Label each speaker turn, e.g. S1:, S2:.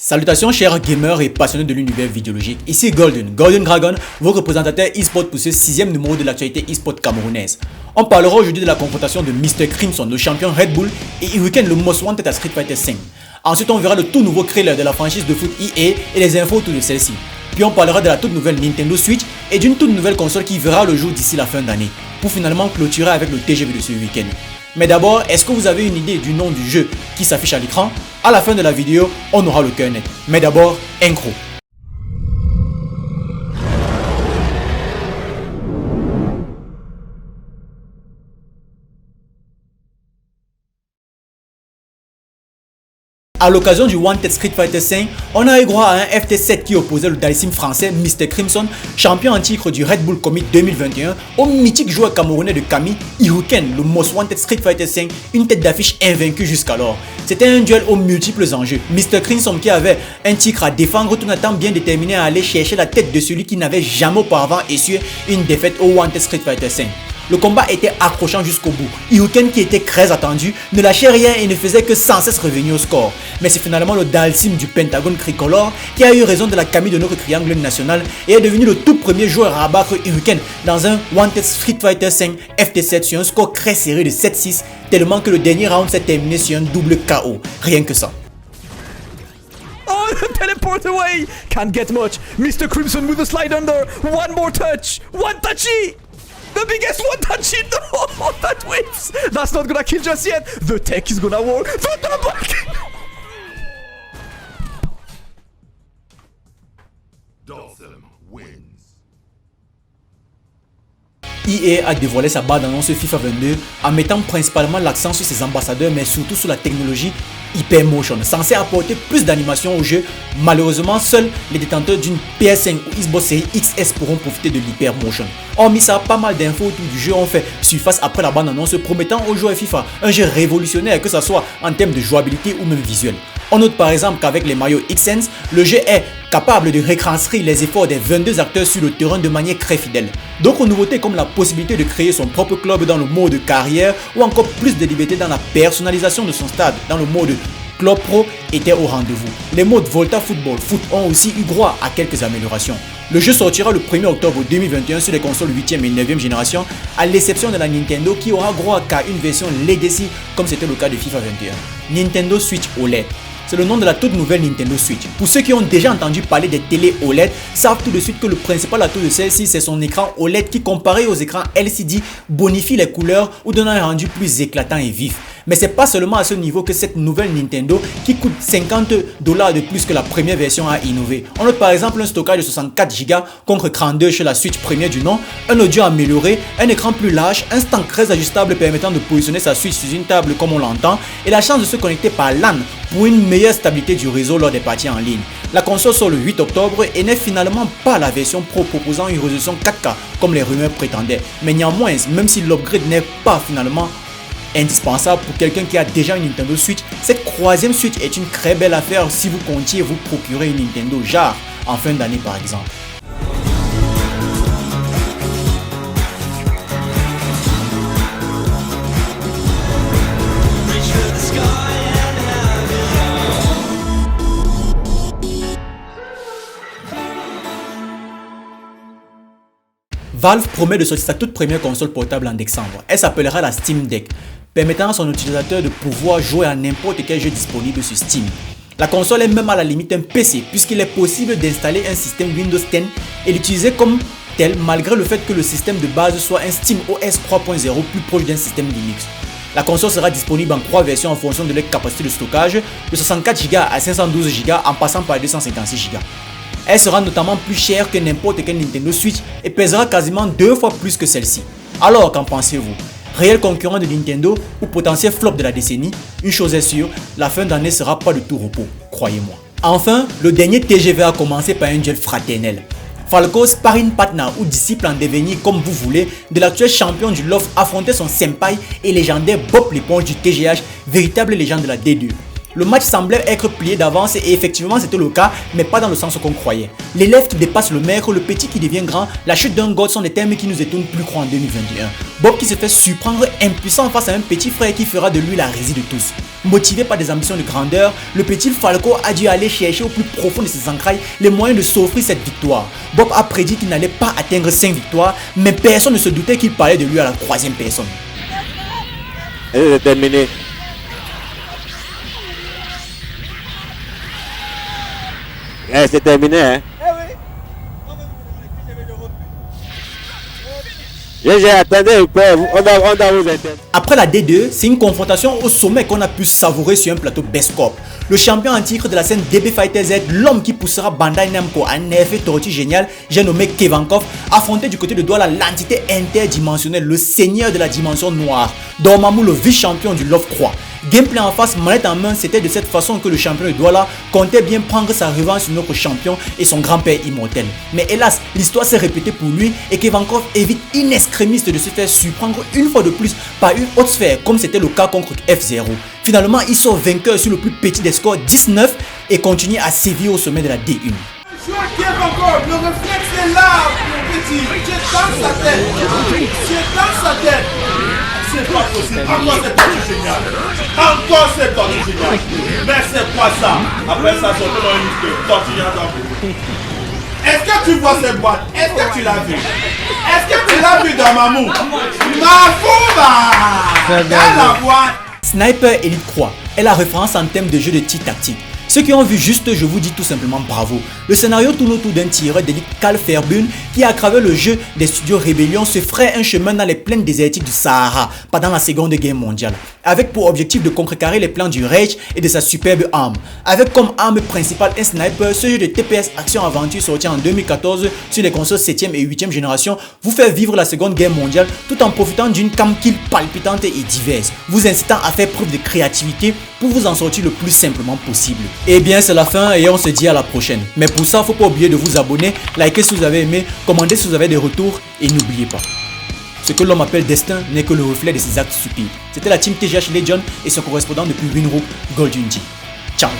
S1: Salutations chers gamers et passionnés de l'univers vidéologique, ici Golden Dragon, vos représentateur e-sport pour ce 6e numéro de l'actualité e-sport camerounaise. On parlera aujourd'hui de la confrontation de Mr. Crimson, le champion Red Bull, et Hurricane, le most wanted à Street Fighter V. Ensuite on verra le tout nouveau trailer de la franchise de foot EA et les infos autour de celle-ci. Puis on parlera de la toute nouvelle Nintendo Switch et d'une toute nouvelle console qui verra le jour d'ici la fin d'année, pour finalement clôturer avec le TGV de ce week-end. Mais d'abord, est-ce que vous avez une idée du nom du jeu qui s'affiche à l'écran? À la fin de la vidéo, on aura le cœur net. Mais d'abord, incro. A l'occasion du Wanted Street Fighter V, on a eu droit à un FT7 qui opposait le Dalsim français Mr. Crimson, champion en titre du Red Bull Commit 2021, au mythique joueur camerounais de Kami, Hurricane, le most wanted Street Fighter V, une tête d'affiche invaincue jusqu'alors. C'était un duel aux multiples enjeux. Mr. Crimson, qui avait un titre à défendre, tout en étant bien déterminé à aller chercher la tête de celui qui n'avait jamais auparavant essuyé une défaite au Wanted Street Fighter V. Le combat était accrochant jusqu'au bout. Hurricane, qui était très attendu, ne lâchait rien et ne faisait que sans cesse revenir au score. Mais c'est finalement le Dalsim du Pentagone tricolore qui a eu raison de la Camille de notre triangle national et est devenu le tout premier joueur à abattre Hurricane dans un Wanted Street Fighter V FT7 sur un score très serré de 7-6, tellement que le dernier round s'est terminé sur un double KO. Rien que ça.
S2: Oh, teleport away! Can't get much. Mr. Crimson with a slide under. One more touch. One touchy! The biggest one touchy! No! That whips! That's not gonna kill just yet. The tech is gonna work. The double kill!
S3: Dalsim wins.
S1: EA a dévoilé sa bande-annonce FIFA 22 en mettant principalement l'accent sur ses ambassadeurs mais surtout sur la technologie Hypermotion, censé apporter plus d'animation au jeu. Malheureusement, seuls les détenteurs d'une PS5 ou Xbox Series XS pourront profiter de l'Hypermotion. Hormis ça, pas mal d'infos autour du jeu ont fait surface après la bande-annonce, promettant aux joueurs FIFA un jeu révolutionnaire, que ce soit en termes de jouabilité ou même visuel. On note par exemple qu'avec les maillots X-Sense, le jeu est capable de retranscrire les efforts des 22 acteurs sur le terrain de manière très fidèle. D'autres nouveautés comme la possibilité de créer son propre club dans le mode carrière ou encore plus de liberté dans la personnalisation de son stade dans le mode Club Pro étaient au rendez-vous. Les modes Volta Football Foot ont aussi eu droit à quelques améliorations. Le jeu sortira le 1er octobre 2021 sur les consoles 8e et 9e génération, à l'exception de la Nintendo qui aura droit qu'à une version Legacy comme c'était le cas de FIFA 21. Nintendo Switch OLED. C'est le nom de la toute nouvelle Nintendo Switch. Pour ceux qui ont déjà entendu parler des télé OLED, savent tout de suite que le principal atout de celle-ci, c'est son écran OLED qui, comparé aux écrans LCD, bonifie les couleurs ou donne un rendu plus éclatant et vif. Mais c'est pas seulement à ce niveau que cette nouvelle Nintendo, qui coûte $50 de plus que la première version, a innové. On note par exemple un stockage de 64 Go contre 32 chez la Switch première du nom, un audio amélioré, un écran plus large, un stand très ajustable permettant de positionner sa Switch sur une table comme on l'entend, et la chance de se connecter par LAN pour une meilleure stabilité du réseau lors des parties en ligne. La console sort le 8 octobre et n'est finalement pas la version Pro proposant une résolution 4K comme les rumeurs prétendaient. Mais néanmoins, même si l'upgrade n'est pas finalement indispensable pour quelqu'un qui a déjà une Nintendo Switch, cette troisième Switch est une très belle affaire si vous comptiez vous procurer une Nintendo genre en fin d'année par exemple. Valve promet de sortir sa toute première console portable en décembre. Elle s'appellera la Steam Deck, permettant à son utilisateur de pouvoir jouer à n'importe quel jeu disponible sur Steam. La console est même à la limite un PC puisqu'il est possible d'installer un système Windows 10 et l'utiliser comme tel malgré le fait que le système de base soit un SteamOS 3.0 plus proche d'un système Linux. La console sera disponible en 3 versions en fonction de leur capacité de stockage, de 64 Go à 512 Go en passant par 256 Go. Elle sera notamment plus chère que n'importe quelle Nintendo Switch et pèsera quasiment 2 fois plus que celle-ci. Alors qu'en pensez-vous? Réel concurrent de Nintendo ou potentiel flop de la décennie? Une chose est sûre, la fin d'année sera pas de tout repos, croyez-moi. Enfin, le dernier TGV a commencé par un duel fraternel. Falco, sparring partner ou disciple en devenir comme vous voulez de l'actuel champion du LoF affrontait son senpai et légendaire Bob l'éponge du TGH, véritable légende de la D2. Le match semblait être plié d'avance et effectivement c'était le cas, mais pas dans le sens qu'on croyait. L'élève qui dépasse le maître, le petit qui devient grand, la chute d'un god sont des thèmes qui nous étonnent plus gros en 2021. Bob qui se fait surprendre impuissant face à un petit frère qui fera de lui la risée de tous. Motivé par des ambitions de grandeur, le petit Falco a dû aller chercher au plus profond de ses entrailles les moyens de s'offrir cette victoire. Bob a prédit qu'il n'allait pas atteindre 5 victoires, mais personne ne se doutait qu'il parlait de lui à la 3e personne.
S4: C'est terminé. C'est terminé, hein? Attendez un peu, on doit vous entendre.
S1: Après la D2, c'est une confrontation au sommet qu'on a pu savourer sur un plateau Best Corp. Le champion en titre de la scène DB Fighter Z, l'homme qui poussera Bandai Namco à un effet tortue génial, j'ai nommé Kevankov, affronté du côté de Douala l'entité interdimensionnelle, le seigneur de la dimension noire, Dormammu le vice-champion du Love 3. Gameplay en face, manette en main, c'était de cette façon que le champion de Douala comptait bien prendre sa revanche sur notre champion et son grand-père immortel. Mais hélas, l'histoire s'est répétée pour lui et Kevankov évite in extremis de se faire surprendre une fois de plus par une haute sphère comme c'était le cas contre F0. Finalement, il sort vainqueur sur le plus petit des scores 19 et continue à sévir au sommet de la D1.
S5: Le réflexe est là, mon petit. Tu es dans sa tête. Tu es dans sa tête. C'est pas possible. Encore cette tortue géniale. Encore cette tortue géniale. Mais c'est quoi ça? Après ça, surtout dans une liste de tortue géniale. Est-ce que tu vois cette boîte? Est-ce que tu l'as vu? Est-ce que tu l'as vu dans Mamou? Ma fouba! Dans la boîte.
S1: Sniper Elite Croix est la référence en termes de jeu de tir tactique. Ceux qui ont vu juste, je vous dis tout simplement bravo. Le scénario tourne autour d'un tireur d'élite Carl Fairburn qui, à travers le jeu des studios Rébellion, se ferait un chemin dans les plaines désertiques du Sahara pendant la Seconde Guerre mondiale, avec pour objectif de contrecarrer les plans du Reich et de sa superbe arme. Avec comme arme principale un sniper, ce jeu de TPS action-aventure sorti en 2014 sur les consoles 7e et 8e génération vous fait vivre la Seconde Guerre mondiale tout en profitant d'une cam kill palpitante et diverse, vous incitant à faire preuve de créativité pour vous en sortir le plus simplement possible. Et bien c'est la fin et on se dit à la prochaine. Mais pour ça, faut pas oublier de vous abonner, liker si vous avez aimé, commenter si vous avez des retours et n'oubliez pas, ce que l'homme appelle destin n'est que le reflet de ses actes stupides. C'était la team TGH Legion et son correspondant depuis Winrook, Goldunji. Ciao.